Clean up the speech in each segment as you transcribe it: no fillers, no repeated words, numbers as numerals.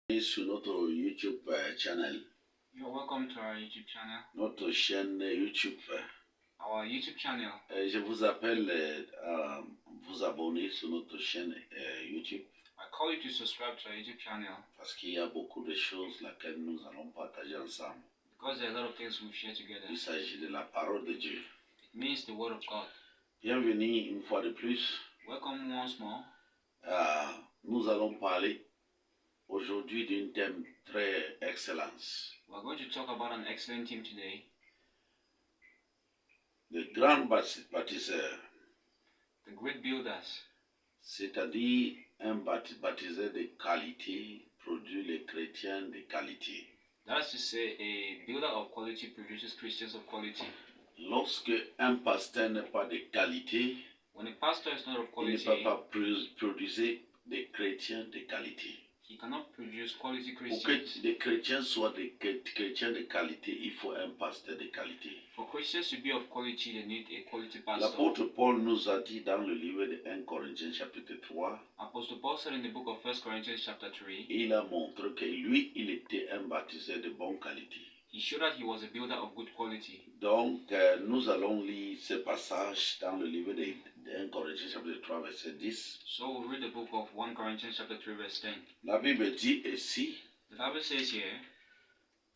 Sur notre YouTube channel, You're welcome to our YouTube channel. notre chaîne YouTube. Our YouTube channel. Je vous appelle à vous abonner sur notre chaîne YouTube I call you to subscribe to our YouTube channel parce qu'il y a beaucoup de choses lesquelles nous allons partager ensemble. because there are a lot of things we share together. Il s'agit de la parole de Dieu. It means the word of God. Bienvenue une fois de plus. Welcome once more. Nous allons parler aujourd'hui d'un thème très excellent. We're going to talk about an excellent theme today. De grands bâtisseurs, The great builders. c'est-à-dire un bâtisseur de qualité produit les chrétiens de qualité. That's to say, a builder of quality produces Christians of quality. Lorsque un pasteur n'est pas de qualité, When a pastor is not of il ne quality, peut pas produire des chrétiens de qualité. he cannot produce quality Pour que Christians. des chrétiens soient des chrétiens de qualité, il faut un pasteur de qualité. For Christians to be of quality, they need a quality pastor. L'apôtre Paul nous a dit dans le livre de 1 Corinthiens chapitre 3, Apostle Paul said in the book of 1 Corinthians chapter 3, il a montré que lui, il était un bâtisseur de bonne qualité. he showed that he was a builder of good quality. Donc, nous allons lire ce passage dans le livre de 1 Corinthiens chapitre 3, verset 10. So we'll read the book of 1 Corinthians chapter 3 verse 10. La Bible dit ici, The Bible says here,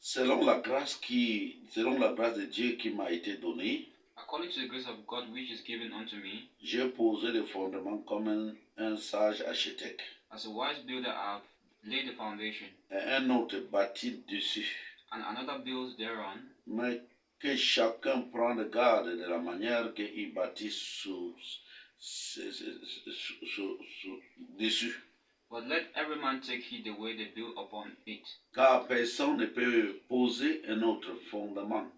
selon la grâce de Dieu qui m'a été donnée, according to the grace of God which is given unto me, j'ai posé le fondement comme un sage architecte. as a wise builder I have laid the foundation, Et un autre bâtit dessus. and another builds thereon. Mais que chacun prenne garde de la manière qu'il bâtit dessus. But let every man take heed the way they build upon it. Car personne ne peut poser un autre fondement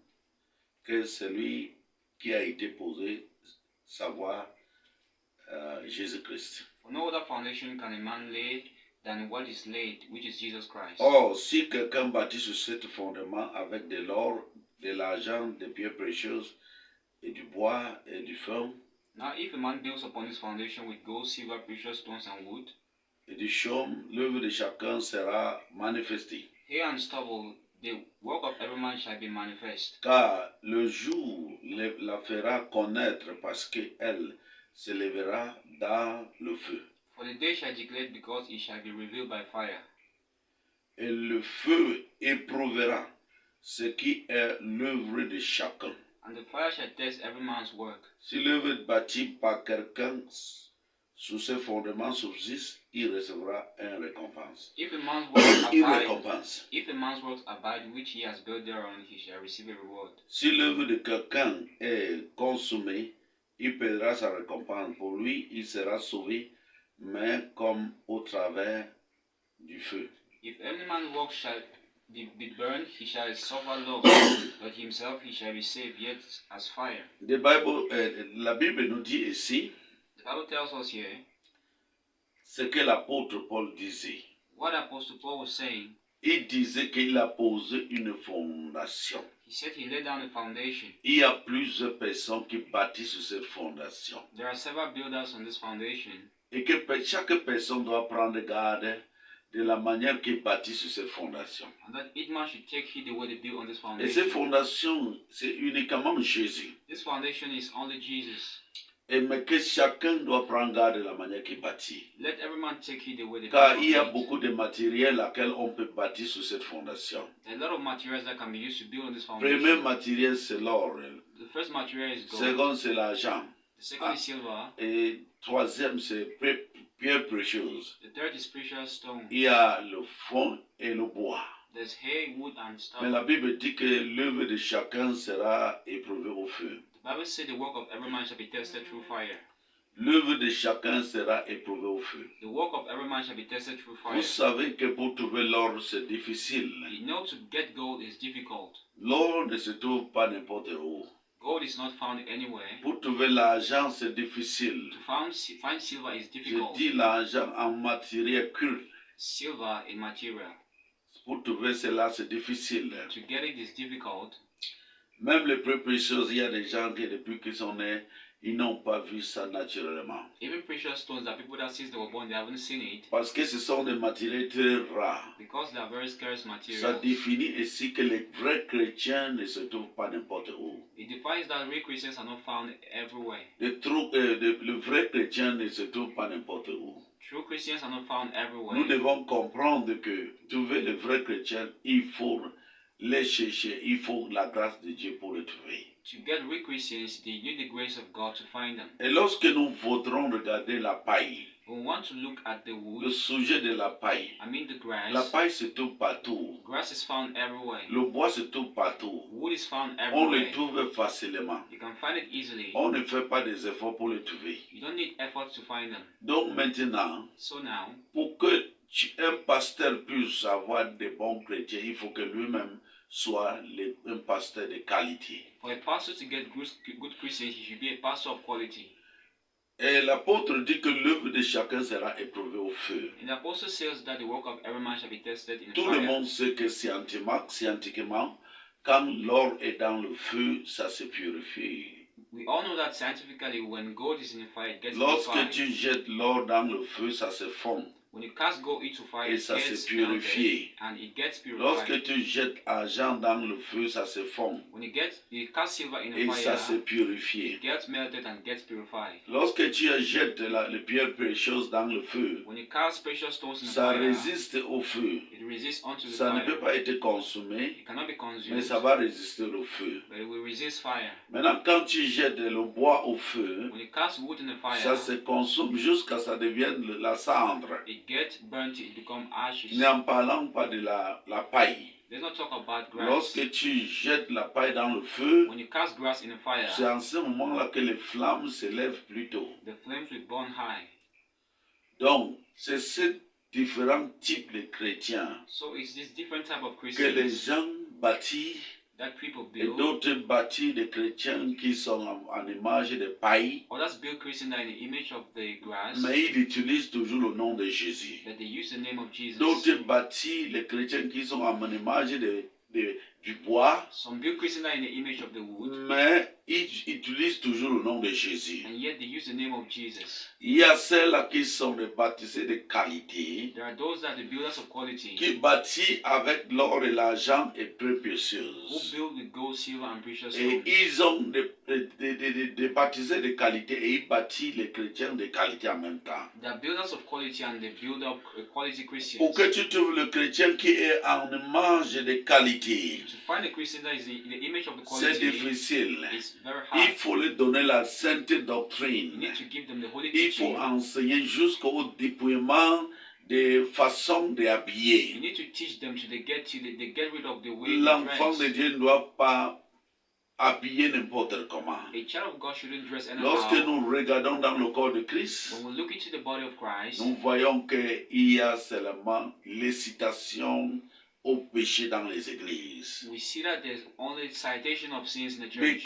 que celui qui a été posé, savoir Jésus-Christ. For no other foundation can a man lay than what is laid, which is Jesus Christ. Or, si quelqu'un bâtit sur ce fondement avec de l'or, de l'argent, des pierres précieuses, et du bois et du feu, Now if a man builds upon this foundation with gold, silver, precious stones, and wood, et du chaume, l'œuvre de chacun sera manifestée. hay and stubble, the work of every man shall be manifest. Car le jour la fera connaître parce qu'elle se lèvera dans le feu. For the day shall declare it because it shall be revealed by fire. Et le feu éprouvera ce qui est l'œuvre de chacun. And the fire shall test every man's work. Si l'œuvre bâtie par quelqu'un sous ce fondement subsiste, il recevra une récompense. If a man's works Une abide, which he has built thereon, he shall receive a reward. Si l'œuvre de quelqu'un est consumée, il perdra sa récompense. Pour lui, il sera sauvé, mais comme au travers du feu. If any man's work shall be burned, he shall suffer loss, but himself he shall be saved, yet as fire. La Bible nous dit ici The Bible tells us here ce que l'apôtre Paul disait. what Apostle Paul was saying. Il disait qu'il a posé une fondation. He said he laid down a foundation. Il y a plusieurs personnes qui bâtissent sur cette fondation. There are several builders on this foundation, Et que chaque personne doit prendre garde de la manière qu'il bâtit sur cette fondation. and that each man should take heed the way they build on this Et cette foundation. fondation, c'est uniquement Jésus. This foundation is only Jesus. Et mais que chacun doit prendre garde de la manière qu'il bâtit. Let every man take heed the way they Car build il y a on it. beaucoup de matériel auquel on peut bâtir sur cette fondation. There are a lot of materials that can be used to build on this Le premier foundation. matériel, c'est l'or. The first material is Le gold. second, c'est l'argent. The second is silver. Et troisième, c'est pierre précieuse. The third is precious stone. Il y a le fond et le bois. There's hay, wood, and Mais la stubble. Bible dit que l'œuvre de chacun sera éprouvée au feu. The Bible says the work of every man shall be tested through fire. L'œuvre de chacun sera éprouvée au feu. The work of every man shall be tested through fire. Vous savez que pour trouver l'or, c'est difficile. You know, to get gold is difficult. L'or ne se trouve pas n'importe où. Gold is not found anywhere. Pour trouver l'argent, c'est difficile. To find silver is Je difficult. dis l'argent en matériel culte. Silver in material. Pour trouver cela, c'est difficile. To get it is difficult. Même les plus précieux, il y a des gens qui, depuis qu'ils sont nés, ils n'ont pas vu ça naturellement. Even precious stones that people that since they were born they haven't seen it Parce que ce sont des matériaux très rares. because they are very scarce Ça materials. définit ainsi que les vrais chrétiens ne se trouvent pas n'importe où. It defines that real Christians are not found everywhere. Le vrai chrétien ne se trouve pas n'importe où. True Christians are not found everywhere. Nous devons comprendre que trouver les vrais chrétiens, il faut les chercher, il faut la grâce de Dieu pour les trouver. To get real Christians, they need the grace of God to find them. Et lorsque nous voudrons regarder la paille, We want to look at the le wood, sujet de la paille, I mean the la grass. paille se trouve partout. Grass is found everywhere. Le bois se trouve partout. Wood is found On le everywhere. trouve facilement. You can find it easily. On ne fait pas des efforts pour le trouver. You don't need effort to find them. Donc maintenant, So now, pour que un pasteur puisse avoir des bons chrétiens, il faut que lui-même soit un pasteur de qualité. for a pastor to get good Christians, he should be a pastor of quality. Et l'apôtre dit que l'œuvre de chacun sera éprouvée au feu. And the apostle says that the work of every man shall be tested in Tout le fire. monde sait que scientifiquement, quand l'or est dans le feu, ça se purifie. We all know that scientifically, when gold is in the fire, it gets Lorsque purified. tu jettes l'or dans le feu, ça se fond. When you cast gold into fire, Et it ça se gets purifie. melted and it gets purified. Lorsque tu jettes argent dans le feu, ça se fond. When you cast silver in the Et ça fire, se purifie. it gets melted and gets purified. Lorsque tu jettes les pierres précieuses dans le feu, When you cast precious stones in the ça fire, résiste au feu. it resists unto the Ça ne fire. peut pas être consommé, It cannot be mais consumed, ça va résister au feu. but it will resist fire. Maintenant, quand tu jettes le bois au feu, When you cast wood in the fire, ça se consomme jusqu'à ce que ça devienne la cendre. it gets burnt, it becomes ashes. N'en parlant pas de la paille. Let's not talk about grass. Lorsque tu jettes la paille dans le feu, When you cast grass in the fire, c'est en ce moment-là que les flammes se lèvent plus tôt. the flames will burn high. Donc, c'est ces différents types de chrétiens So it's this different type of que les Christians gens bâtissent that people et build. d'autres bâtissent des chrétiens qui sont en image de paille, Others build Christians that are in the image of the grass, mais ils utilisent toujours le nom de Jésus. that they use the name of Jesus. D'autres bâtissent les chrétiens qui sont en image du bois, Some build Christians that are in the image of the wood, mais ils utilisent toujours le nom de Jésus. and yet they use the name of Jesus. Il y a ceux-là qui sont des bâtisseurs de qualité, There are those that are the builders of quality, qui bâtissent avec l'or et l'argent et preuves who précieuses. build with gold, silver, and precious Et stones. ils ont des baptisés de qualité et ils bâtissent les chrétiens de qualité en même temps. They are builders of quality and they build up quality Christians. Pour que tu trouves le chrétien qui est en image de qualité, To find a Christian that is in the image of the c'est quality difficile. is very Il hard. faut lui donner la sainte You doctrine. need to give them the holy Il faut teaching. enseigner jusqu'au dépouillement des façons You d'habiller. need to teach them to they get rid of the way they L'enfant dress. de Dieu ne doit pas habiller n'importe comment. A child of God shouldn't dress Lorsque anyhow. nous regardons dans le corps de Christ, When we look into the body of Christ, nous voyons qu'il y a seulement l'excitation au péché dans les églises. we see that there's only citation of sins in the church.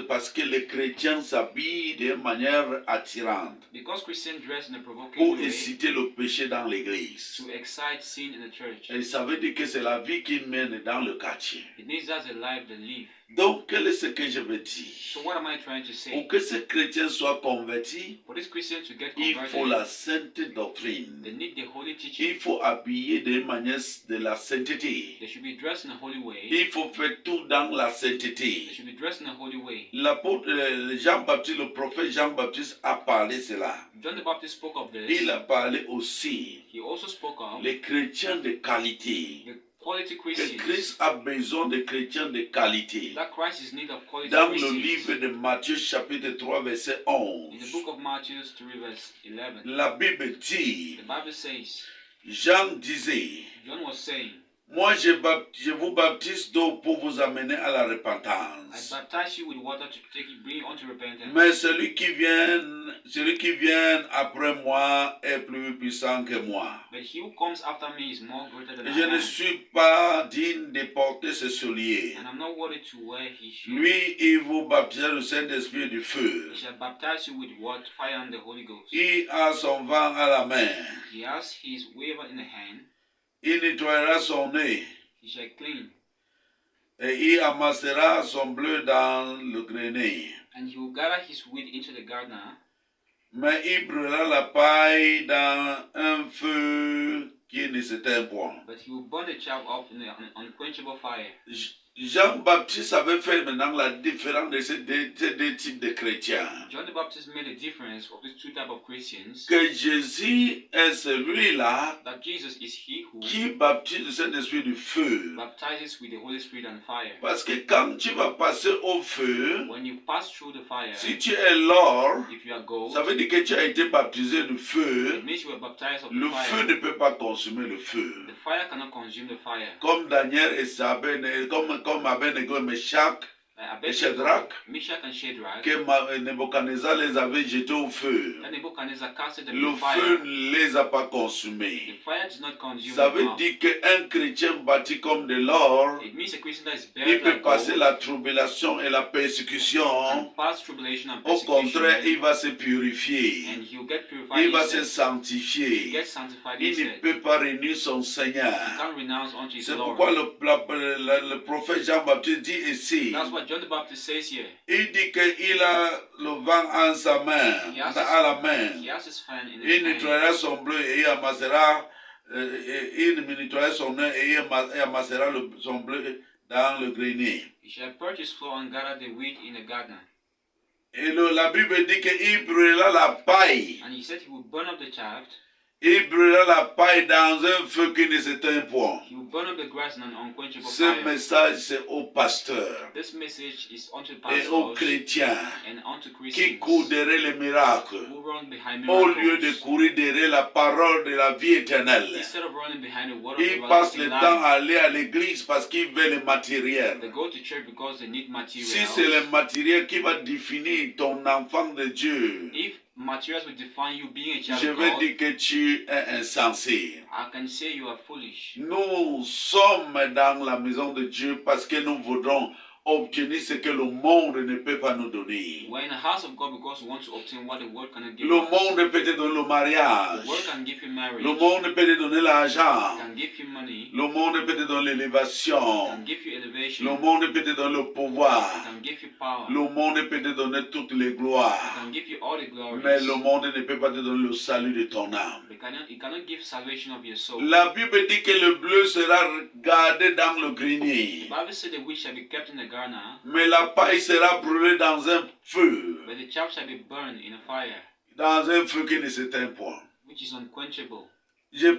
Parce que les chrétiens s'habillent de manière attirante Because Christians dress in a provoking pour way exciter le péché dans l'église. to excite sin in the church. Et ça veut dire que c'est la vie qu'ils mènent dans le quartier. It means that's a life they live. Donc, quel est ce que je veux dire? So what am I trying to say? Pour que ces chrétiens soient convertis, For these Christians to get il faut converted, la sainte doctrine. they need the holy teaching. Il faut habiller de manière de la sainteté. They should be dressed in a holy way. Il faut faire tout dans la They sainteté. should be dressed in a holy way. L'apôtre Jean-Baptiste, le prophète Jean-Baptiste a parlé cela. John the Baptist spoke of this. Il a parlé aussi He also spoke of les chrétiens de qualité. the quality Que Christians. Christ a besoin de chrétiens de qualité. That Christ is in need of quality Dans le Christians. livre de Matthieu chapitre 3 verset In the 11, book of Matthew 3 verse 11, la Bible dit, the Bible says, Jean disait, John was saying, moi je vous baptise d'eau pour vous amener à la I repentance. baptize you with water to bring you unto repentance. Mais celui qui vient après moi est plus puissant que moi. But he who comes after me is more greater than Je I ne am, suis pas digne de porter ce soulier. and I'm not worthy to wear his shoes. Lui, il vous baptisera du Saint-Esprit et du feu. He shall baptize you with what? Fire and the Holy Ghost. Il a son vent à la main. He has his waver in the hand. Il nettoiera son nez He shall clean, et il amassera son bleu dans le grenier. And he will gather his wheat into the garner, mais il brûlera la paille dans un feu qui ne s'éteint point. but he will burn the chaff up in an unquenchable fire. Jean-Baptiste avait fait maintenant la différence de ces deux types de chrétiens. John the Baptist made a difference of these two types of Christians. Que Jésus est celui-là That Jesus is he who qui baptise le Saint-Esprit du feu. baptizes with the Holy Spirit and fire. Parce que quand tu vas passer au feu, When you pass through the fire, si tu es l'or, if you are gold, ça veut dire que tu as été baptisé du feu. it means you are baptized of Le the feu fire. ne peut pas consumer le feu. The fire cannot consume the fire. Comme Daniel et comme Abednego et Meshach, Shadrach, Meshach and Shadrach, que Nebuchadnezzar les avait jetés au feu. that Nebuchadnezzar casted them Le in fire. feu ne les a pas The consumés. fire did not consume Ça them. veut dire qu'un chrétien bâti comme de l'or, It means a Christian that is il buried peut like passer gold la tribulation et la persécution. and pass tribulation and Au persecution, contraire, il va se purifier. and he will get purified. Il va se He sanctifier. gets sanctified Il ne instead. peut pas réunir son He Seigneur. can't renounce unto his C'est Lord. pourquoi le prophète Jean-Baptiste dit ici, That's what John the Baptist says here. il dit qu'il a le vent en sa main, He has à la main. He has his fan in Il his hand. nettoiera son bleu et il amassera, il nettoiera son nez et il amassera son bleu dans le grenier. He shall purge his floor and gather the wheat in the garden. Et la Bible dit qu'il brûlera la paille. And he said he will burn up the chaff. Il brûlera la paille dans un feu qui ne s'éteint point. He will burn up the grass in an unquenchable Ce fire. message, c'est aux pasteurs This message is unto et aux pastors chrétiens and unto qui Christians courent derrière les miracles who run behind au lieu de miracles. courir derrière la parole de la vie éternelle. Instead of running behind the word of Ils passent le everlasting temps life, à aller à l'église parce qu'ils veulent le matériel. they go to church because they need Si c'est materials. le matériel qui va définir ton enfant de Dieu, If materials will define you being a child je of vais God, dire que tu es insensé. I can say you are foolish. Nous sommes dans la maison de Dieu parce que nous voudrons obtenir ce que le monde ne peut pas nous donner. We're in the house of God because we want to obtain what the world cannot give Le us. monde peut te donner le mariage. The world can give you marriage, Le monde peut te donner l'argent. can give you money, Le monde peut te donner l'élévation. can give you elevation, Le monde peut te donner le pouvoir. can give you power, Le monde peut te donner toutes les gloires. can give you all the glories. Mais le monde ne peut pas te donner le salut de ton âme. It cannot give salvation of your soul. La Bible dit que le bleu sera gardé dans le The grenier. Bible said the wheat shall be kept in the garner, Mais la paille sera brûlée dans un feu. but the chaff shall be burned in a fire, Dans un feu qui ne s'éteint point. which is unquenchable. J'ai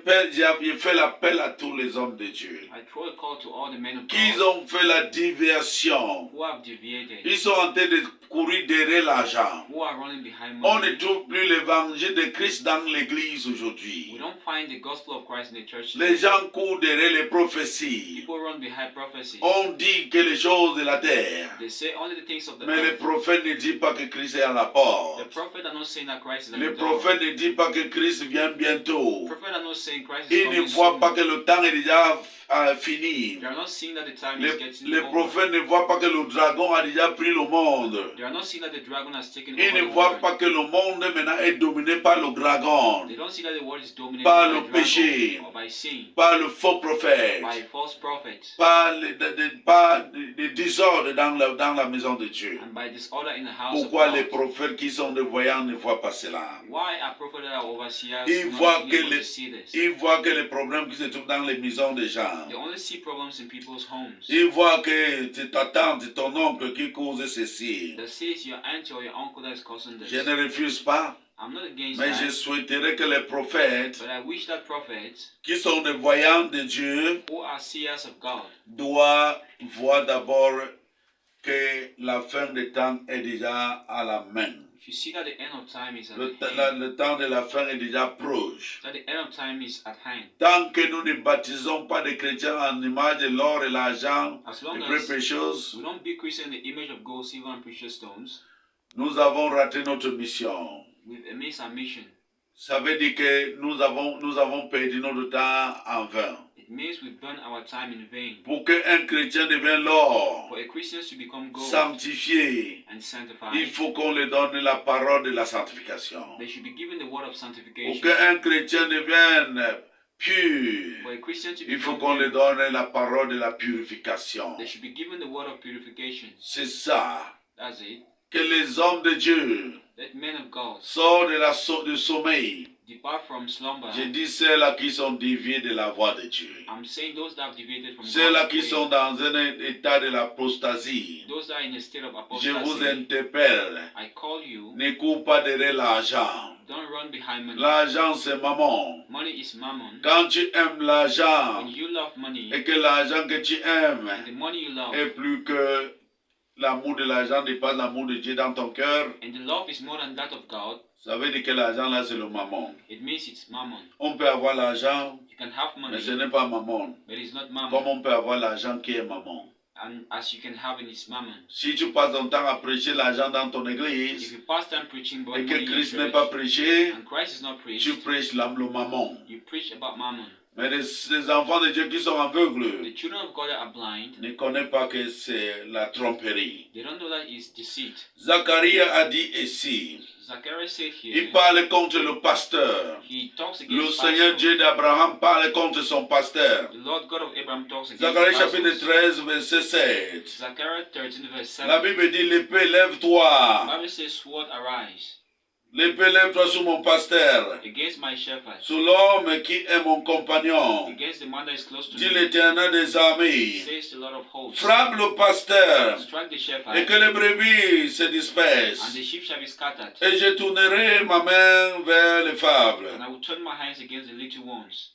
fait l'appel à tous les hommes de Dieu. I throw a call to all the men of Qu'ils God ont fait la diversion. who have deviated, Ils sont en train de courir derrière l'argent. who are running behind On ne money. trouve plus l'évangile de Christ dans l'église We aujourd'hui. don't find the gospel of Christ in the church. Les gens courent derrière les prophéties. People run behind prophecies. On dit que les choses de la terre. They say only the things of the Mais le earth. prophète ne dit pas que Christ est à la The porte. prophet are not saying that Christ is at Le the door. prophète ne dit pas que Christ vient The bientôt. prophet are not saying Christ is Il ne coming voit soon. pas que le temps est déjà fini. They are not seeing that the time Le, is getting le over. prophète ne voit pas que le dragon a déjà pris le monde. They are not seeing that the dragon has taken Il over ne the voit world. pas que le monde maintenant est dominé par le dragon, They don't see that the world is dominated par by le dragon péché, or by sin, par le faux prophète, by false prophets, par le désordre dans la maison de Dieu. and by disorder in the house Pourquoi of les God. prophètes qui sont des voyants ne voient pas cela? Why are prophets that are overseers Ils not voient being que able les- to see this? Ils voient que les problèmes qui se trouvent dans les maisons des gens. They only see problems in people's homes. Ils voient que c'est ta tante, c'est ton oncle qui cause ceci. They say it's your aunt or your uncle that is causing this. Je ne refuse pas, I'm not against mais je that, souhaiterais que les prophètes but I wish that prophets qui sont des voyants de Dieu who are seers of God doivent voir d'abord que la fin des temps est déjà à la main. if you see that the end of time is at Le, hand, le temps de la fin est déjà proche. that the end of time is at hand. Tant que nous ne baptisons pas des chrétiens en image de l'or et l'argent, As les long vraies as précieuses, we don't be Christian in the image of gold, silver, and precious stones, nous avons raté notre mission. we've missed our mission. Ça veut dire que nous avons perdu notre temps en vain. It means we burn our time in vain. Pour qu'un chrétien devienne l'or, For a Christian to become gold sanctifié, and il sanctified, faut qu'on lui donne la parole de la sanctification. they should be given the word of Pour sanctification. qu'un chrétien devienne pur, For a Christian to il faut become qu'on lui pure, donne la parole de la purification. they should be given the word of purification. C'est ça. That's it. que les hommes de Dieu let men of God sortent du sommeil. depart from slumber. Je dis ceux-là qui sont déviés de la voie de Dieu. I'm saying those that have deviated from Ceux-là God's qui way, sont dans un état de l'apostasie. those that are in a state of Je vous apostasy, interpelle. I call you, Ne cours pas derrière l'argent. don't run behind money. L'argent, c'est maman. Money is mammon. Quand tu aimes l'argent When you love money, et que l'argent que tu aimes and the money you love, est plus que l'amour de l'argent dépasse l'amour de Dieu dans ton cœur, and the love is more than that of God, ça veut dire que l'argent là, c'est le mammon. it means it's mammon. On peut avoir l'argent, You can have mais money, ce n'est pas mammon. but it's not Comme mammon. on peut avoir l'argent qui est mammon. And as you can have it, it's mammon. Si tu passes ton temps à prêcher l'argent dans ton If église you pass time preaching about et money que in your Christ n'est church, pas prêché, and Christ is not tu preached, prêches le mammon. you preach about mammon. Mais les enfants de Dieu qui sont aveugles The children of God that are blind, ne connaissent pas que c'est la tromperie. they don't know that it's deceit. Zacharie a dit ici, Zacharias said il here, parle contre le pasteur. he talks Le against Seigneur pastor. Dieu d'Abraham parle contre son pasteur. The Lord God of Abraham talks against Zacharie chapitre pastors. 13, verset 7. Zechariah 13 verse 7. La Bible dit, l'épée lève-toi. The Bible says, sword arise L'épée lève-toi sur mon pasteur. against my shepherd, Sur l'homme qui est mon compagnon. against the man that is close to Dit me, l'Éternel des armées. says the Lord of hosts. Frappe le pasteur. Strike the Et shepherd, que les brebis se and dispersent. the sheep shall be scattered. Et je tournerai ma main vers les fables. And I will turn my hands against the little ones.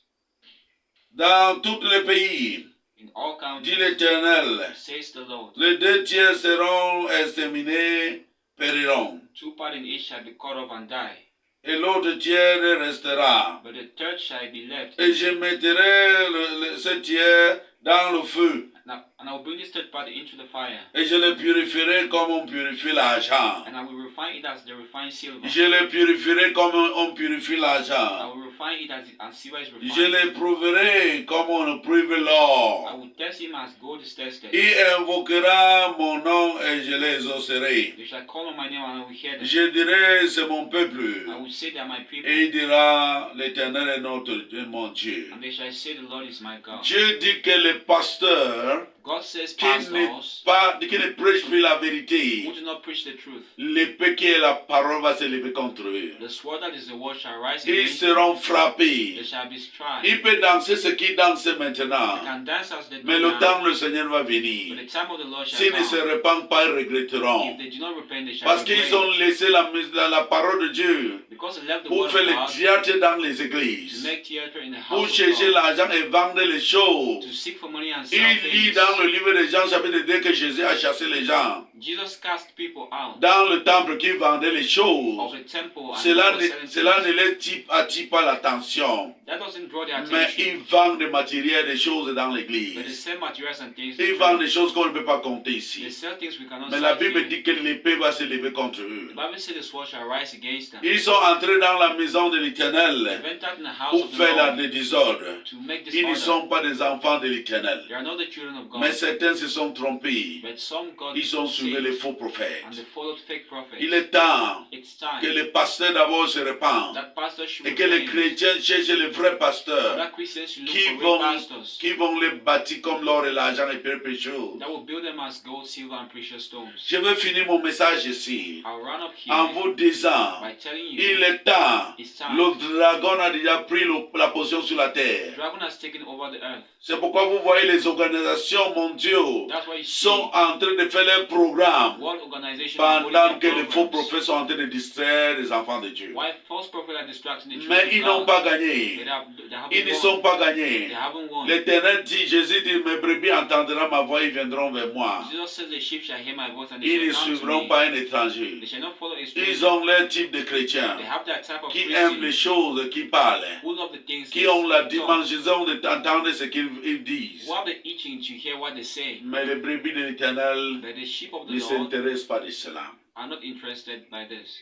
Dans tous les pays, In all dit countries, l'Éternel, says the Lord, les 2 tiers seront exterminés, périront. 2 parts in each shall be cut off and die, Et l'autre tiers restera. but the third shall be left. Et je mettrai ce tiers dans le feu. And I will bring this third part into the fire, Et je le purifierai comme on purifie l'argent. and I will refine it as they refine silver. Je le purifierai comme on purifie I l'argent. will refine it as silver is Je refined. le prouverai comme on prouve I l'or. will test him as gold is tested. Il invoquera mon nom et je les exaucerai. They shall call on my name and I will hear them. Je dirai, c'est mon peuple. I will say they are my people, Et il dira, l'Éternel est notre Dieu, mon Dieu. and they shall say the Lord is my God. Dieu dit que les pasteurs God says qui ne prêchent plus la vérité, who do not preach the truth, l'épée qui est la parole va se lever contre eux. the sword that is the word shall rise Ils against them. seront frappés. They shall be struck. Il peut danser ce qu'il danse They maintenant. can dance as they do Mais le now, temps, le Seigneur va but venir. the time of the Lord shall S'ils ne se come. répandent pas, ils If regretteront. they do not repent, they shall Parce qu'ils regret. ont laissé la parole de Dieu Because they left the pour word faire of le God théâtre dans les to églises, make theater in the pour house of chercher God, l'argent et vendre les to choses. seek for money and sell Il lit things. dans le livre de Jean chapitre 2 que Jésus a chassé les gens Jesus cast people out dans le temple qui vendait les of choses. the temple and Cela people selling cela things. ne les attire pas l'attention. That doesn't draw their Mais attention. ils vendent des matériels, des choses dans But they l'église. sell materials and things. Ils vendent des choses qu'on ne peut pas compter They ici. sell things we cannot Mais la sell Bible here. dit que l'épée va se lever contre eux. The Bible says the sword shall rise against them. Ils sont entrés dans la maison de They l'Éternel went out in the house pour of the faire Lord le désordre. to make Ils ne disorder. sont pas des enfants de l'Éternel. They are not the children of God. Mais certains se sont trompés. But some got Ils ont suivi deceived les faux prophètes. and they followed fake prophets. Il est temps It's time que les pasteurs d'abord se répandent that pastors should et que les repent. chrétiens cherchent les vrais pasteurs That Christians should look qui for real vont, pastors qui vont les bâtir comme l'or et l'argent et pierres précieuses. that will build them as gold, silver, and precious stones. Je vais finir mon message ici I'll run up en here vous disant, by telling you il est temps. it's time. Le dragon a déjà pris la position sur la The terre. dragon has taken over the earth. C'est pourquoi vous voyez les organisations mondiales That's why you see sont en train de faire leur programme World Organization pendant que les faux programs. prophètes sont en train de distraire les enfants de Dieu. Why false prophets are distracting the Mais children ils of n'ont God. pas They gagné. haven't Ils ne won. sont pas They gagnés. haven't won. L'Éternel dit, Jésus dit, mes brebis entendront ma voix, ils viendront vers moi. Jesus says the sheep shall hear my voice and they Ils ne shall come to suivront me. pas un étranger. They shall not follow a Ils stranger. ont leur type de chrétiens They have that type of qui aiment les Christian choses, qui parlent, who love the things qui they ont la talk, dimension d'entendre ce qu'ils disent. who have the itching to hear what they say. Mais les brebis de l'Éternel But the sheep of the ne Lord s'intéressent pas de cela. are not interested by this.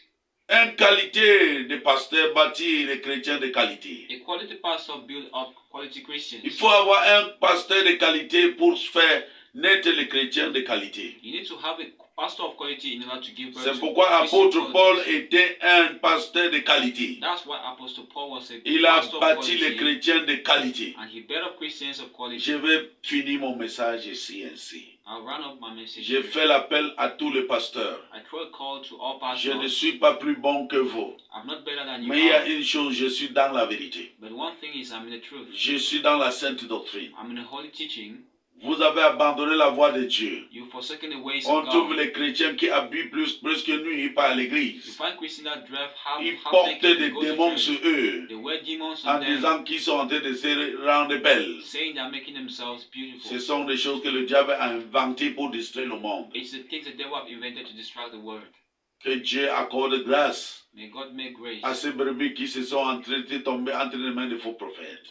Une qualité de pasteur bâtit les chrétiens de qualité. A quality pastor build up quality Christians. Il faut avoir un pasteur de qualité pour faire n'être les chrétiens de qualité. You need to have a pastor of quality in order to give birth C'est to pourquoi Christian apôtre Paul qualities. était un pasteur de qualité. That's why Apostle Paul was a Il a pastor of bâti les quality, chrétiens de qualité. and he built up Christians of quality. Je vais finir mon message ici ainsi. I'll round up my message. J'ai fait l'appel à tous les pasteurs. I throw a call to all Je ne pastors. suis pas plus bon que vous. I'm not better than you Mais il y a are, une chose, je suis dans la vérité. but one thing is I'm in the truth. Je suis dans la sainte doctrine. I'm in the holy teaching. Vous avez abandonné la voie de Dieu. You've forsaken the ways On of trouve God. les chrétiens qui habillent plus que nous, ils partent à You l'église. find Christians that drive Ils half portent naked des and go to démons church. sur eux They wear demons en on them, disant qu'ils sont en train de se rendre belles. saying they're making themselves beautiful. Ce sont des choses que le diable a inventées pour distraire le monde. It's the things the devil have invented to distract the world. Que Dieu accorde grâce May God make grace à ces brebis qui se sont entraînées tomber entre les mains de faux prophètes.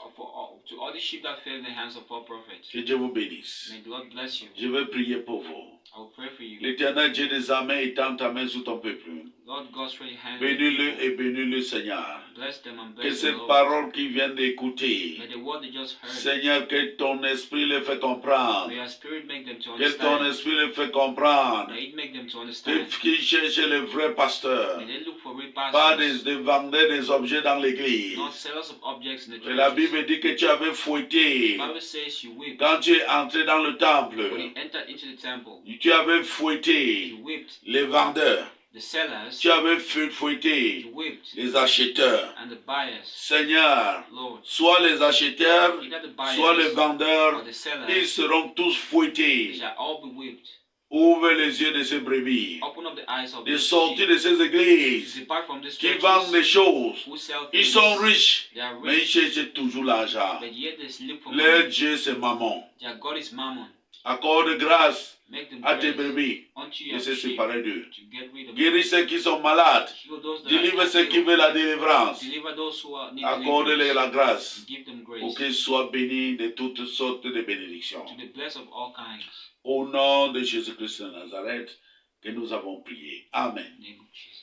to all the sheep that fell in the hands of false prophets. Que Dieu vous bénisse. May God bless you. Je vais prier pour vous. I will pray for you. L'Éternel Dieu des armées étend ta main sur ton peuple. Lord God, straight hand. Bénis-le et bénis-le, Seigneur. Bless them and Que bless the cette Lord. parole qu'ils viennent d'écouter, May the word they just heard, Seigneur, que ton esprit les fait comprendre. may your spirit make them to Que ton understand. esprit les fait comprendre. May it make them to understand. Qu'ils cherchent les vrais pasteurs. May they look for real Pas pastors, de vendre des objets dans l'église. not sellers of objects in the Et la churches. Bible dit que tu avais fouetté. The Bible says you whipped. Quand tu es entré dans le temple, When you entered into the temple, tu avais fouetté you whipped les vendeurs. the sellers, Tu avais fouetté you whipped, les acheteurs. and the buyers. Seigneur, Lord, soit les acheteurs, either the soit les buyers vendeurs, or the ils sellers, seront tous they fouettés. shall all be whipped. Ouvre les yeux de ces brebis. Open up the eyes of De the sortir sheep. de ces églises Depart from these qui vendent des churches choses. who sell Ils things. sont riches, They are mais ils rich, cherchent toujours l'argent. but yet they look for Leur money. Dieu, c'est maman. Their God is mammon. Accorde grâce Make them à tes grace brebis unto et your se sheep séparer d'eux. to get rid of them. Guéris ceux qui sont malades. Heal those that Délivre are ceux qui ill. veulent la délivrance. Deliver those who are need Accorde-les deliverance. la grâce Give them pour grace qu'ils soient bénis de toutes sortes de bénédictions. to be blessed of all kinds. Au nom de Jésus-Christ de Nazareth que nous avons prié. Amen. In the name of Jesus.